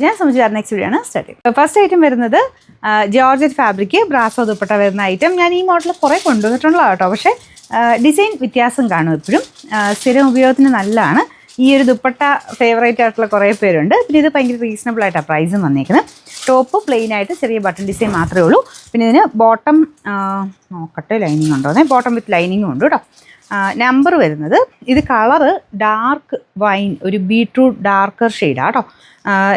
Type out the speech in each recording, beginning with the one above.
ഞാൻ സംബന്ധിച്ച് next video ആണ് സ്റ്റാർട്ട് ചെയ്യുന്നത്. ഫസ്റ്റ് ഐറ്റം വരുന്നത് ജോർജറ്റ് ഫാബ്രിക് ബ്രാസോ ദുപ്പട്ട വരുന്ന ഐറ്റം. ഞാൻ ഈ മോഡൽ കുറേ കൊണ്ടുവന്നിട്ടുള്ളതാണ് കേട്ടോ. പക്ഷേ ഡിസൈൻ വ്യത്യാസം കാണും എപ്പോഴും. സ്ഥിരം ഉപയോഗത്തിന് നല്ലതാണ്. ഈ ഒരു ദുപ്പട്ട ഫേവറേറ്റ് ആയിട്ടുള്ള കുറേ പേരുണ്ട്. പിന്നെ ഇത് ഭയങ്കര റീസണബിൾ ആയിട്ടാണ് പ്രൈസും വന്നേക്കുന്നത്. ടോപ്പ് പ്ലെയിൻ ആയിട്ട് ചെറിയ ബട്ടൺ ഡിസൈൻ മാത്രമേ ഉള്ളൂ. പിന്നെ ഇതിന് ബോട്ടം നോക്കട്ടെ ലൈനിങ് ഉണ്ടോ? ബോട്ടം വിത്ത് ലൈനിങ്ങും ഉണ്ട് കേട്ടോ. നമ്പർ വരുന്നത് ഇത് കളറ് ഡാർക്ക് വൈൻ, ഒരു ബീട്രൂട്ട് ഡാർക്കർ ഷെയ്ഡാണ് കേട്ടോ.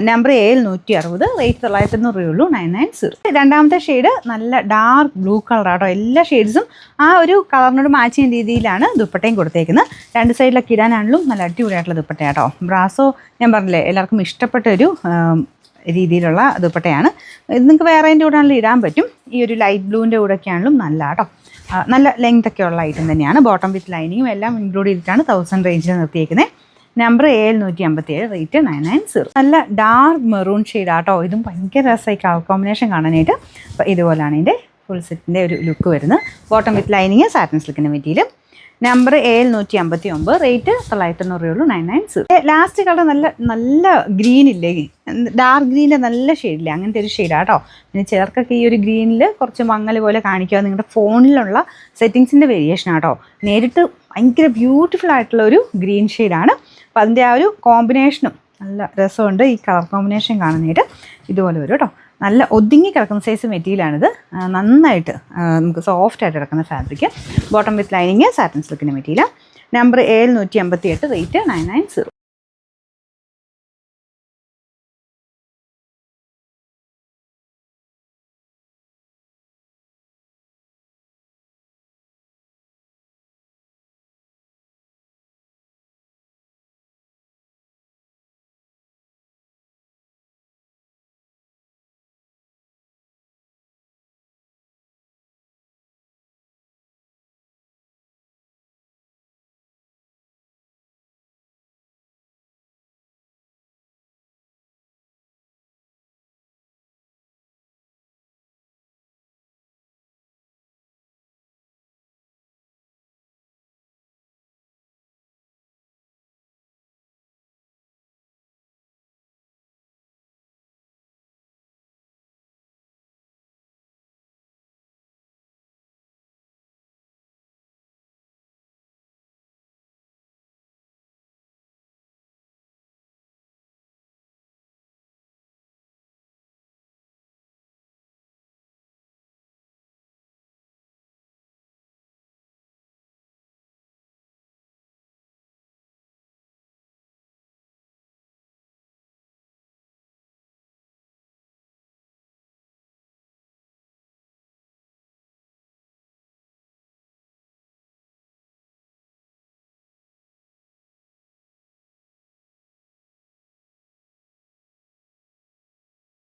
നമ്പർ 760, റേറ്റ് 990 ഉള്ളൂ, 990. രണ്ടാമത്തെ ഷെയ്ഡ് നല്ല ഡാർക്ക് ബ്ലൂ കളറാട്ടോ. എല്ലാ ഷെയ്ഡ്സും ആ ഒരു കളറിനോട് മാച്ച് ചെയ്യുന്ന രീതിയിലാണ് ദുപ്പട്ടയും കൊടുത്തേക്കുന്നത്. രണ്ട് സൈഡിലൊക്കെ ഇടാനാണെങ്കിലും നല്ല അടിപൊളിയായിട്ടുള്ള ദുപ്പട്ടയാട്ടോ. ബ്രാസോ ഞാൻ പറഞ്ഞില്ലേ എല്ലാവർക്കും ഇഷ്ടപ്പെട്ട ഒരു രീതിയിലുള്ള ദുപ്പട്ടയാണ്. ഇത് നിങ്ങൾക്ക് വേറെ അതിൻ്റെ കൂടെ ആണെങ്കിലും ഇടാൻ പറ്റും. ഈ ഒരു ലൈറ്റ് ബ്ലൂവിൻ്റെ കൂടെയൊക്കെ ആണെങ്കിലും നല്ല കേട്ടോ. നല്ല ലെങ്ത് ഒക്കെ ഉള്ള ഐറ്റം തന്നെയാണ്. ബോട്ടം വിത്ത് ലൈനിങ്ങും എല്ലാം ഇൻക്ലൂഡ് ചെയ്തിട്ടാണ് 1000 റേഞ്ചിൽ നിർത്തിയേക്കുന്നത്. Number 757, rate 990. നല്ല ഡാർക്ക് മെറൂൺ ഷെയ്ഡാട്ടോ. ഇതും ഭയങ്കര രസമായി കളർ കോമ്പിനേഷൻ കാണാനായിട്ട്. അപ്പോൾ ഇതുപോലെയാണ് ഇതിൻ്റെ ഫുൾ സെറ്റിൻ്റെ ഒരു ലുക്ക് വരുന്നത്. ബോട്ടം വിത്ത് ലൈനിങ്, സാറ്റിൻ സിൽക്കിൻ്റെ മെറ്റീരിയൽ. നമ്പർ 759, റേറ്റ് 990 ഉള്ളൂ, 990. ലാസ്റ്റ് കളർ നല്ല ഗ്രീൻ ഇല്ലേ, ഡാർക്ക് ഗ്രീനിൻ്റെ നല്ല ഷെയ്ഡില്ലേ, അങ്ങനത്തെ ഒരു ഷെയ്ഡാട്ടോ. പിന്നെ ചിലർക്കൊക്കെ ഈ ഒരു ഗ്രീനിൽ കുറച്ച് മങ്ങൽ പോലെ കാണിക്കുക. നിങ്ങളുടെ ഫോണിലുള്ള സെറ്റിങ്സിൻ്റെ വേരിയേഷനാട്ടോ. നേരിട്ട് ഭയങ്കര ബ്യൂട്ടിഫുൾ ആയിട്ടുള്ള ഒരു ഗ്രീൻ ഷെയ്ഡാണ്. അപ്പോൾ അതിൻ്റെ ആ ഒരു കോമ്പിനേഷനും നല്ല രസമുണ്ട്. ഈ കളർ കോമ്പിനേഷൻ കാണാനായിട്ട് ഇതുപോലെ വരും കേട്ടോ. നല്ല ഒതുങ്ങി കിടക്കുന്ന സൈസ് മെറ്റീരിയലാണിത്. നന്നായിട്ട് നമുക്ക് സോഫ്റ്റ് ആയിട്ട് കിടക്കുന്ന fabric. Bottom with lining, satin സിൽക്കിൻ്റെ മെറ്റീരിയൽ. Number 758, rate 990.